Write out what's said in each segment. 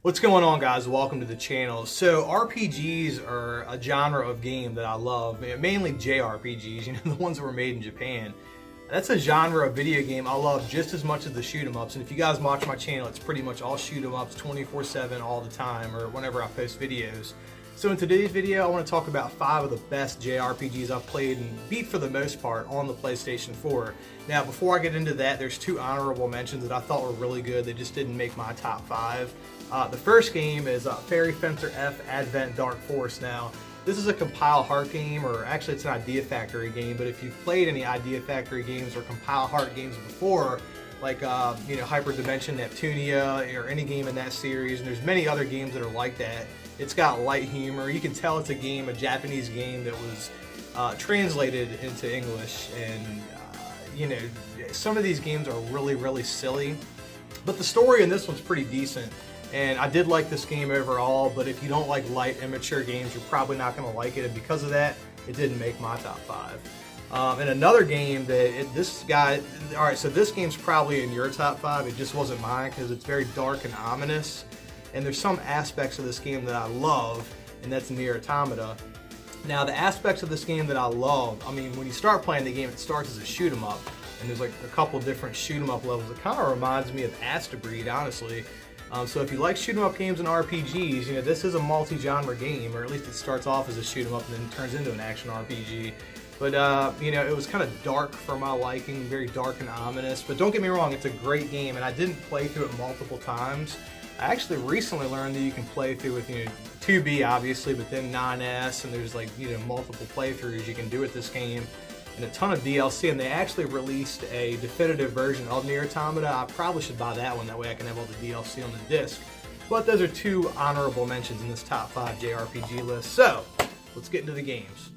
What's going on, guys? Welcome to the channel. So RPGs are a genre of game that I love, mainly JRPGs, the ones that were made in Japan. That's a genre of video game I love just as much as the shoot 'em ups. And if you guys watch my channel, it's pretty much all shoot 'em ups 24/7 all the time, or whenever I post videos. So in today's video, I want to talk about 5 of the best JRPGs I've played and beat for the most part on the PlayStation 4. Now, before I get into that, there's 2 honorable mentions that I thought were really good. They just didn't make my top 5. The first game is Fairy Fencer F Advent Dark Force. Now, this is a Compile Heart game, or actually it's an Idea Factory game, but if you've played any Idea Factory games or Compile Heart games before, like Hyper Dimension Neptunia, or any game in that series, and there's many other games that are like that. It's got light humor. You can tell it's a Japanese game that was translated into English, and some of these games are really silly, but the story in this one's pretty decent. And I did like this game overall, but if you don't like light, immature games, you're probably not going to like it, and because of that, it didn't make my top 5. And another game that so this game's probably in your top 5, it just wasn't mine because it's very dark and ominous. And there's some aspects of this game that I love, and that's Nier Automata. Now, the aspects of this game that I love, when you start playing the game, it starts as a shoot 'em up, and there's like a couple different shoot 'em up levels. It kind of reminds me of Astabreed, honestly. So if you like shoot 'em up games and RPGs, this is a multi-genre game, or at least it starts off as a shoot 'em up and then turns into an action RPG. But it was kind of dark for my liking, very dark and ominous. But don't get me wrong, it's a great game, and I didn't play through it multiple times. I actually recently learned that you can play through with 2B obviously, but then 9S, and there's multiple playthroughs you can do with this game, and a ton of DLC. And they actually released a definitive version of Nier Automata. I probably should buy that one, that way I can have all the DLC on the disc. But those are 2 honorable mentions in this top 5 JRPG list. So let's get into the games.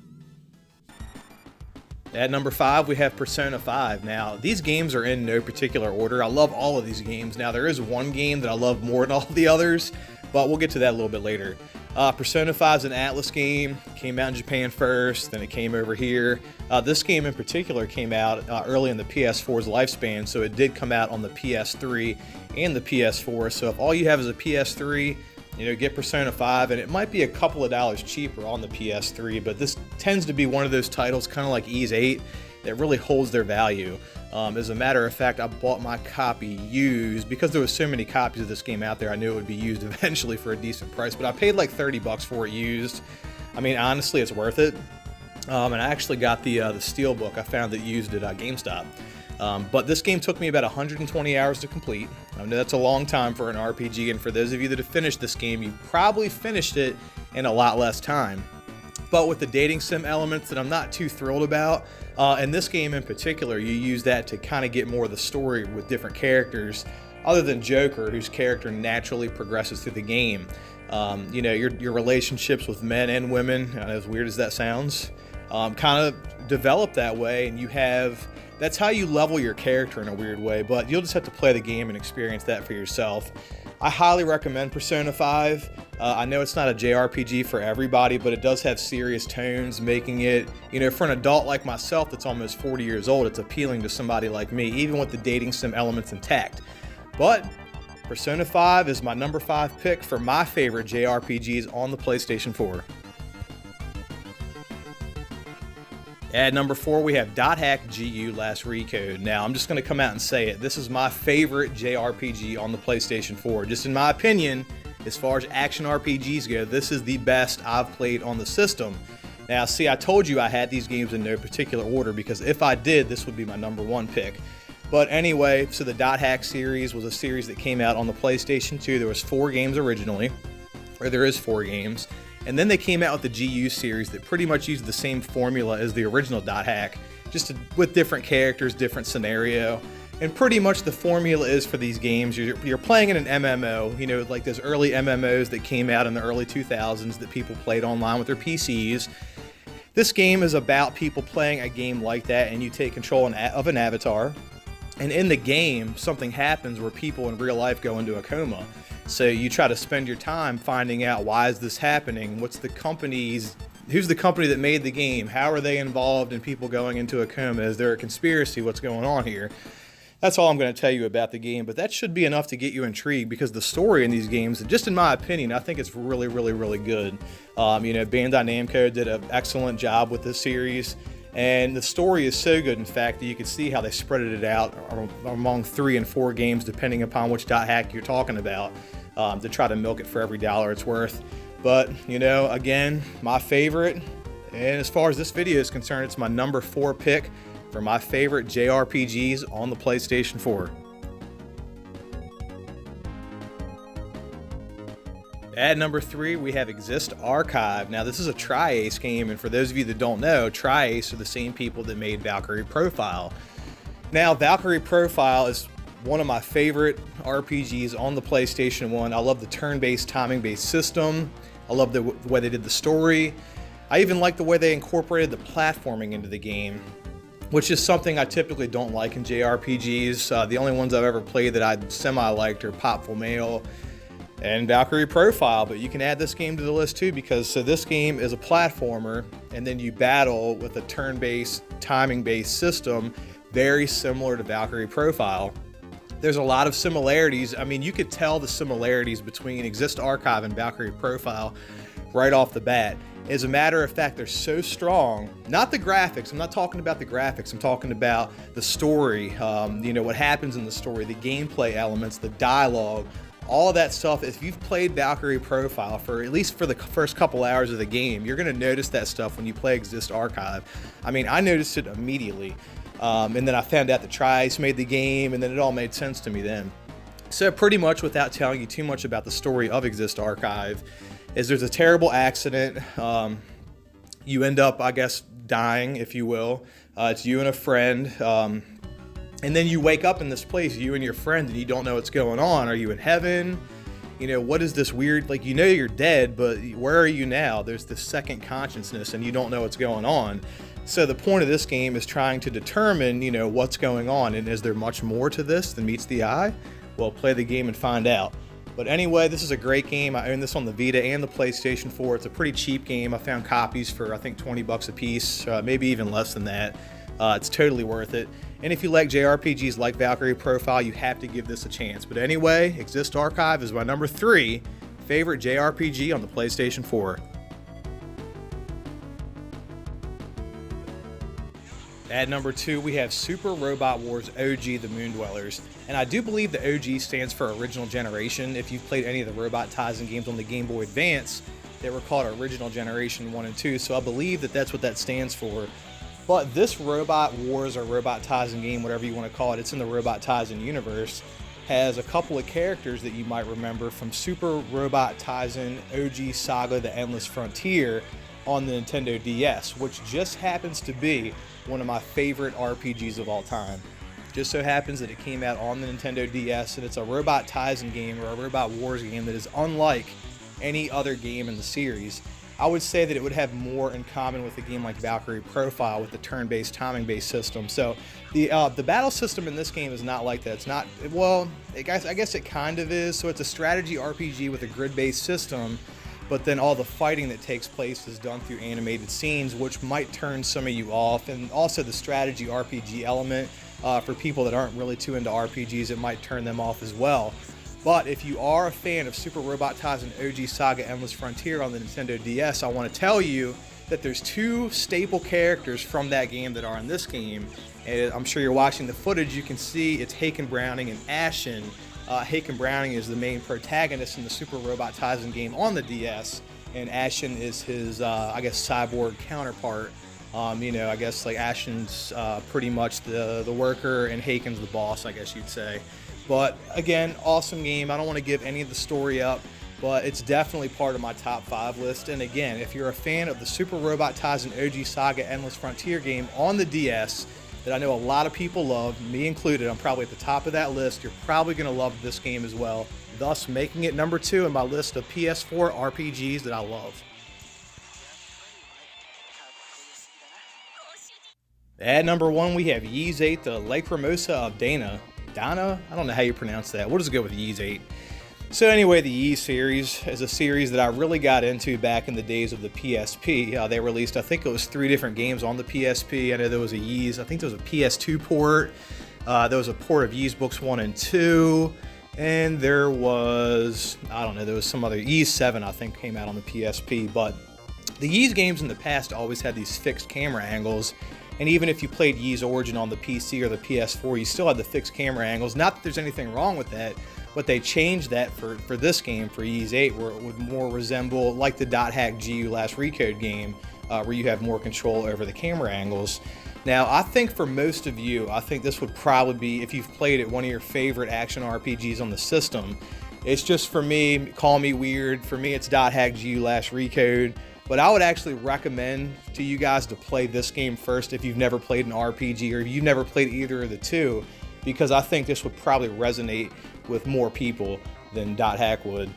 At number 5, we have Persona 5. Now, these games are in no particular order. I love all of these games. Now, there is one game that I love more than all the others, but we'll get to that a little bit later. Persona 5 is an Atlas game. Came out in Japan first, then it came over here. This game in particular came out early in the PS4's lifespan, so it did come out on the PS3 and the PS4. So if all you have is a PS3, get Persona 5, and it might be a couple of dollars cheaper on the PS3, but this tends to be one of those titles, kind of like Ys 8, that really holds their value. As a matter of fact, I bought my copy used because there was so many copies of this game out there. I knew it would be used eventually for a decent price, but I paid like 30 bucks for it used. Honestly, it's worth it. And I actually got the Steelbook. I found it used at GameStop. But this game took me about 120 hours to complete. I know that's a long time for an RPG, and for those of you that have finished this game, you probably finished it in a lot less time. But with the dating sim elements that I'm not too thrilled about, in this game in particular, you use that to kind of get more of the story with different characters, other than Joker, whose character naturally progresses through the game. Your relationships with men and women, as weird as that sounds, kind of develop that way, and that's how you level your character in a weird way, but you'll just have to play the game and experience that for yourself. I highly recommend Persona 5. I know it's not a JRPG for everybody, but it does have serious tones, making it, for an adult like myself that's almost 40 years old, it's appealing to somebody like me, even with the dating sim elements intact. But Persona 5 is my number 5 pick for my favorite JRPGs on the PlayStation 4. At number 4, we have Dot Hack GU Last Recode. Now, I'm just going to come out and say it. This is my favorite JRPG on the PlayStation 4. Just in my opinion, as far as action RPGs go, this is the best I've played on the system. Now, see, I told you I had these games in no particular order, because if I did, this would be my number 1 pick. But anyway, so the Dot Hack series was a series that came out on the PlayStation 2. There was 4 games originally, or there is 4 games. And then they came out with the GU series that pretty much used the same formula as the original Dot Hack, just with different characters, different scenario. And pretty much the formula is for these games, you're playing in an MMO, like those early MMOs that came out in the early 2000s that people played online with their PCs. This game is about people playing a game like that, and you take control of an avatar. And in the game, something happens where people in real life go into a coma. So you try to spend your time finding out, why is this happening? Who's the company that made the game? How are they involved in people going into a coma? Is there a conspiracy? What's going on here? That's all I'm going to tell you about the game, but that should be enough to get you intrigued, because the story in these games, just in my opinion, I think it's really, really, really good. You know, Bandai Namco did an excellent job with this series, and the story is so good, in fact, that you can see how they spread it out among 3 and 4 games, depending upon which dot hack you're talking about, to try to milk it for every dollar it's worth. But, you know, again, my favorite, and as far as this video is concerned, it's my number 4 pick for my favorite JRPGs on the PlayStation 4. At number 3, we have Exist Archive. Now, this is a Tri-Ace game, and for those of you that don't know, Tri-Ace are the same people that made Valkyrie Profile. Now, Valkyrie Profile is one of my favorite RPGs on the PlayStation 1. I love the turn-based, timing-based system. I love the way they did the story. I even like the way they incorporated the platforming into the game, which is something I typically don't like in JRPGs. The only ones I've ever played that I semi-liked are Popful Mail and Valkyrie Profile, but you can add this game to the list too, because this game is a platformer, and then you battle with a turn-based, timing-based system, very similar to Valkyrie Profile. There's a lot of similarities. I mean, you could tell the similarities between Exist Archive and Valkyrie Profile right off the bat. As a matter of fact, they're so strong. Not the graphics. I'm not talking about the graphics. I'm talking about the story. You know, what happens in the story, the gameplay elements, the dialogue, all of that stuff. If you've played Valkyrie Profile for at least for the first couple hours of the game, you're going to notice that stuff when you play Exist Archive. I mean, I noticed it immediately. And then I found out that Tri-Ace made the game, and then it all made sense to me then. So pretty much, without telling you too much about the story of Exist Archive, is there's a terrible accident. You end up, I guess, dying, if you will. It's you and a friend. And then you wake up in this place, you and your friend, and you don't know what's going on. Are you in heaven? You know, what is this weird, like, you know you're dead, but where are you now? There's this second consciousness, and you don't know what's going on. So the point of this game is trying to determine, you know, what's going on. And is there much more to this than meets the eye? Well, play the game and find out. But anyway, this is a great game. I own this on the Vita and the PlayStation 4. It's a pretty cheap game. I found copies for, I think, 20 bucks a piece, maybe even less than that. It's totally worth it. And if you like JRPGs like Valkyrie Profile, you have to give this a chance. But anyway, Exist Archive is my number 3 favorite JRPG on the PlayStation 4. At number 2, we have Super Robot Wars OG The Moondwellers. And I do believe the OG stands for Original Generation. If you've played any of the Robot Tyson games on the Game Boy Advance, they were called Original Generation 1 and 2, so I believe that that's what that stands for. But this Robot Wars or Robot Tyson game, whatever you want to call it, it's in the Robot Tyson universe, has a couple of characters that you might remember from Super Robot Tyson OG Saga The Endless Frontier on the Nintendo DS, which just happens to be one of my favorite RPGs of all time. Just so happens that it came out on the Nintendo DS, and it's a Robot Tyson game or a Robot Wars game that is unlike any other game in the series. I would say that it would have more in common with a game like Valkyrie Profile with the turn-based, timing-based system. So the battle system in this game is not like that. It's not, well, I guess it kind of is. So it's a strategy RPG with a grid-based system, but then all the fighting that takes place is done through animated scenes, which might turn some of you off. And also the strategy RPG element, for people that aren't really too into RPGs, it might turn them off as well. But if you are a fan of Super Robot Tyson OG Saga Endless Frontier on the Nintendo DS, I want to tell you that there's 2 staple characters from that game that are in this game. And I'm sure you're watching the footage, you can see it's Haken Browning and Ashen. Haken Browning is the main protagonist in the Super Robot Tyson game on the DS, and Ashen is his, I guess, cyborg counterpart. You know, I guess like Ashen's pretty much the worker, and Haken's the boss, I guess you'd say. But again, awesome game. I don't want to give any of the story up, but it's definitely part of my top 5 list. And again, if you're a fan of the Super Robot Tyson OG Saga Endless Frontier game on the DS that I know a lot of people love, me included, I'm probably at the top of that list, you're probably going to love this game as well, thus making it number 2 in my list of PS4 RPGs that I love. At number 1, we have Ys 8, the Lacrimosa of Dana. Dana? I don't know how you pronounce that. We'll just go with Ys 8. So anyway, the Ys series is a series that I really got into back in the days of the PSP. They released, I think it was 3 different games on the PSP. I know there was a Ys, I think there was a PS2 port. There was a port of Ys Books 1 and 2. And there was, I don't know, there was some other, Ys 7 I think came out on the PSP, but the Ys games in the past always had these fixed camera angles, and even if you played Ys Origin on the PC or the PS4, you still had the fixed camera angles. Not that there's anything wrong with that, but they changed that for this game, for Ys 8, where it would more resemble like the .hack GU Last Recode game, where you have more control over the camera angles. Now, I think for most of you, I think this would probably be, if you've played it, one of your favorite action RPGs on the system. It's just, for me, call me weird, for me it's .hack GU Last Recode, but I would actually recommend to you guys to play this game first if you've never played an RPG or if you've never played either of the two, because I think this would probably resonate with more people than .hack would.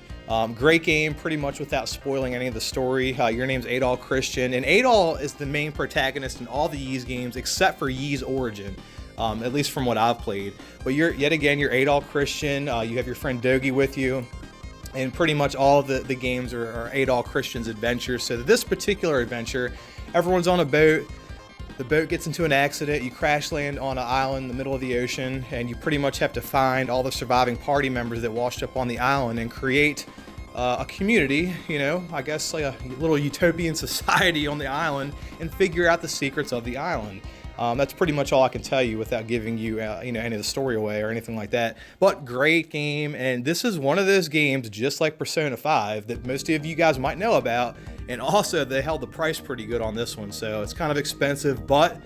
Great game, pretty much without spoiling any of the story. Your name's Adol Christian, and Adol is the main protagonist in all the Ys games except for Ys Origin, at least from what I've played. But you're Adol Christian. You have your friend Dogi with you, and pretty much all of the games are Adol Christian's adventures. So this particular adventure, everyone's on a boat. The boat gets into an accident, you crash land on an island in the middle of the ocean, and you pretty much have to find all the surviving party members that washed up on the island and create a community, you know, I guess like a little utopian society on the island, and figure out the secrets of the island. That's pretty much all I can tell you without giving you, you know, any of the story away or anything like that. But great game, and this is one of those games, just like Persona 5, that most of you guys might know about. And also, they held the price pretty good on this one, so it's kind of expensive. But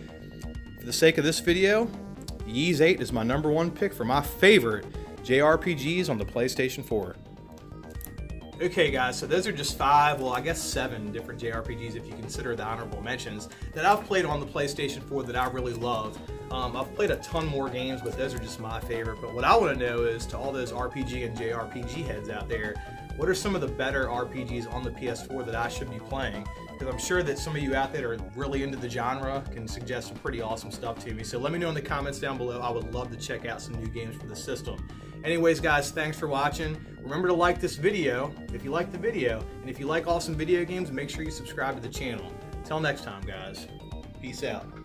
for the sake of this video, Ys 8 is my #1 pick for my favorite JRPGs on the PlayStation 4. Okay guys, so those are just 5, well I guess 7 different JRPGs if you consider the honorable mentions that I've played on the PlayStation 4 that I really love. I've played a ton more games, but those are just my favorite. But what I want to know is, to all those RPG and JRPG heads out there, what are some of the better RPGs on the PS4 that I should be playing? Because I'm sure that some of you out there are really into the genre can suggest some pretty awesome stuff to me. So let me know in the comments down below. I would love to check out some new games for the system. Anyways guys, thanks for watching. Remember to like this video if you like the video, and if you like awesome video games, make sure you subscribe to the channel. Till next time guys, peace out.